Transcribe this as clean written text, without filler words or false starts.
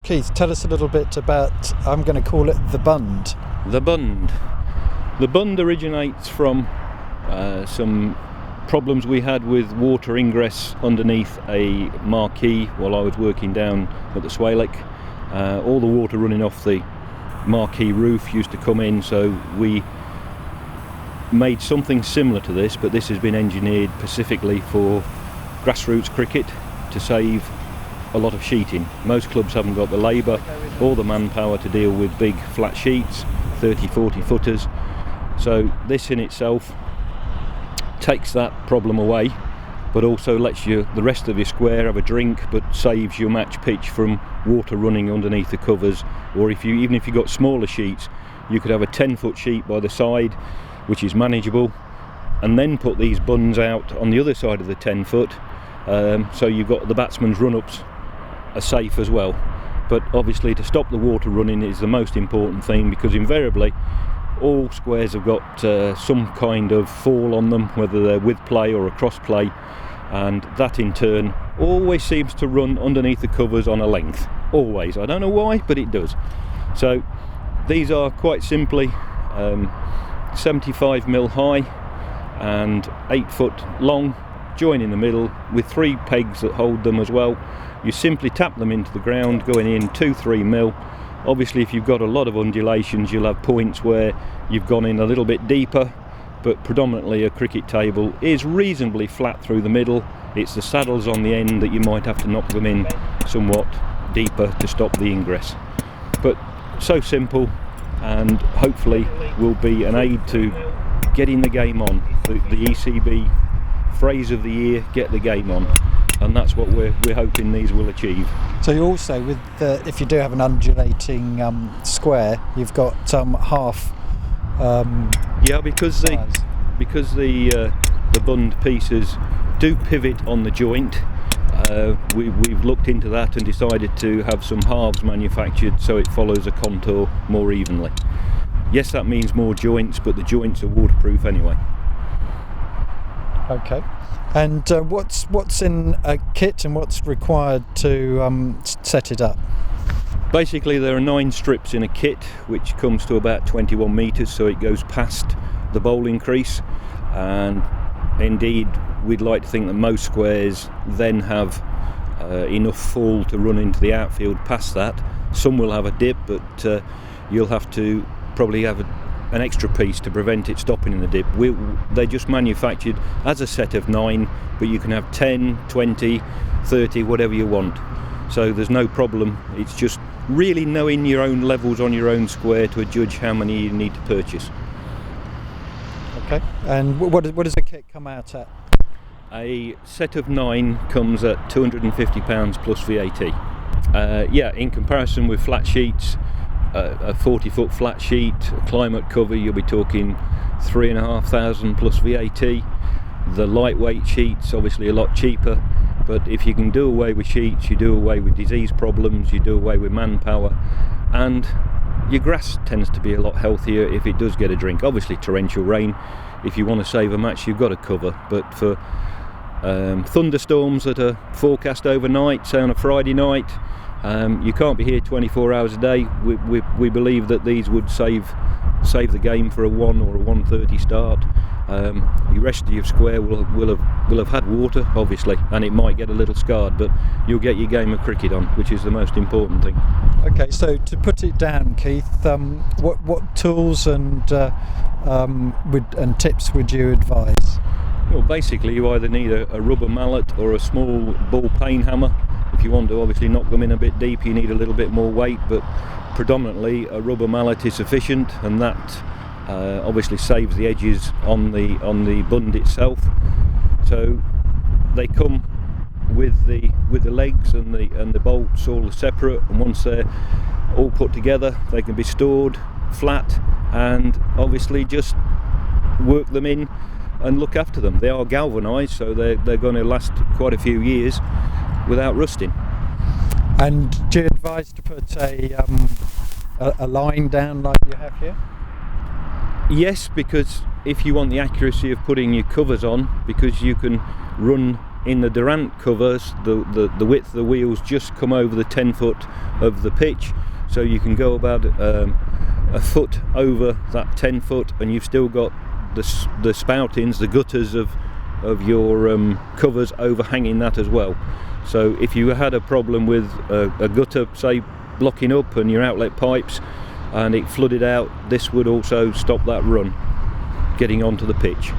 Keith, tell us a little bit about, I'm going to call it the Bund. The Bund. The Bund originates from some problems we had with water ingress underneath a marquee while I was working down at the Swalek. All the water running off the marquee roof used to come in, so we made something similar to this, but this has been engineered specifically for grassroots cricket to save a lot of sheeting. Most clubs haven't got the labour or the manpower to deal with big flat sheets, 30-40 footers, so this in itself takes that problem away, but also lets the rest of your square have a drink, but saves your match pitch from water running underneath the covers. Or even if you've got smaller sheets, you could have a 10-foot sheet by the side, which is manageable, and then put these bunds out on the other side of the 10-foot, so you've got the batsman's run-ups are safe as well. But obviously to stop the water running is the most important thing, because invariably all squares have got some kind of fall on them, whether they're with play or across play, and that in turn always seems to run underneath the covers on a length. Always. I don't know why, but it does. So these are quite simply 75mm high and 8 foot long, join in the middle with 3 pegs that hold them as well. You simply tap them into the ground, going in 2-3mm. Obviously if you've got a lot of undulations, you'll have points where you've gone in a little bit deeper, but predominantly a cricket table is reasonably flat through the middle. It's the saddles on the end that you might have to knock them in somewhat deeper to stop the ingress. But so simple, and hopefully will be an aid to getting the game on. The ECB phrase of the year, get the game on. And that's what we're hoping these will achieve. So you also, with if you do have an undulating square, you've got half. Yeah, because the Bund pieces do pivot on the joint. We've looked into that and decided to have some halves manufactured so it follows a contour more evenly. Yes, that means more joints, but the joints are waterproof anyway. Okay. And what's in a kit and what's required to set it up? Basically there are 9 strips in a kit, which comes to about 21 metres, so it goes past the bowling crease, and indeed we'd like to think that most squares then have enough fall to run into the outfield past that. Some will have a dip, but you'll have to probably have an extra piece to prevent it stopping in the dip. They're just manufactured as a set of 9, but you can have 10, 20, 30, whatever you want. So there's no problem. It's just really knowing your own levels on your own square to judge how many you need to purchase. Okay. And what does the kit come out at? A set of 9 comes at £250 plus VAT. Yeah, in comparison with flat sheets, a 40-foot flat sheet, a climate cover, you'll be talking 3,500 plus VAT. The lightweight sheets obviously a lot cheaper, but if you can do away with sheets, you do away with disease problems, you do away with manpower, and your grass tends to be a lot healthier if it does get a drink. Obviously torrential rain, if you want to save a match, you've got to cover, but for thunderstorms that are forecast overnight, say on a Friday night, you can't be here 24 hours a day. We believe that these would save the game for a 1 or a 1:30 start. The rest of your square will have had water, obviously, and it might get a little scarred, but you'll get your game of cricket on, which is the most important thing. Okay, so to put it down, Keith, what tools and tips would you advise? Well, basically you either need a rubber mallet or a small ball peen hammer. If you want to obviously knock them in a bit deep, you need a little bit more weight, but predominantly a rubber mallet is sufficient, and that obviously saves the edges on the bund itself. So they come with the legs and the bolts all separate, and once they're all put together, they can be stored flat, and obviously just work them in and look after them. They are galvanised, so they're going to last quite a few years without rusting. And do you advise to put a line down like you have here? Yes, because if you want the accuracy of putting your covers on, because you can run in the Durant covers, the width of the wheels just come over the 10 foot of the pitch, so you can go about a foot over that 10 foot, and you've still got the spoutings, the gutters of your covers overhanging that as well. So if you had a problem with a gutter, say, blocking up and your outlet pipes, and it flooded out, this would also stop that run getting onto the pitch.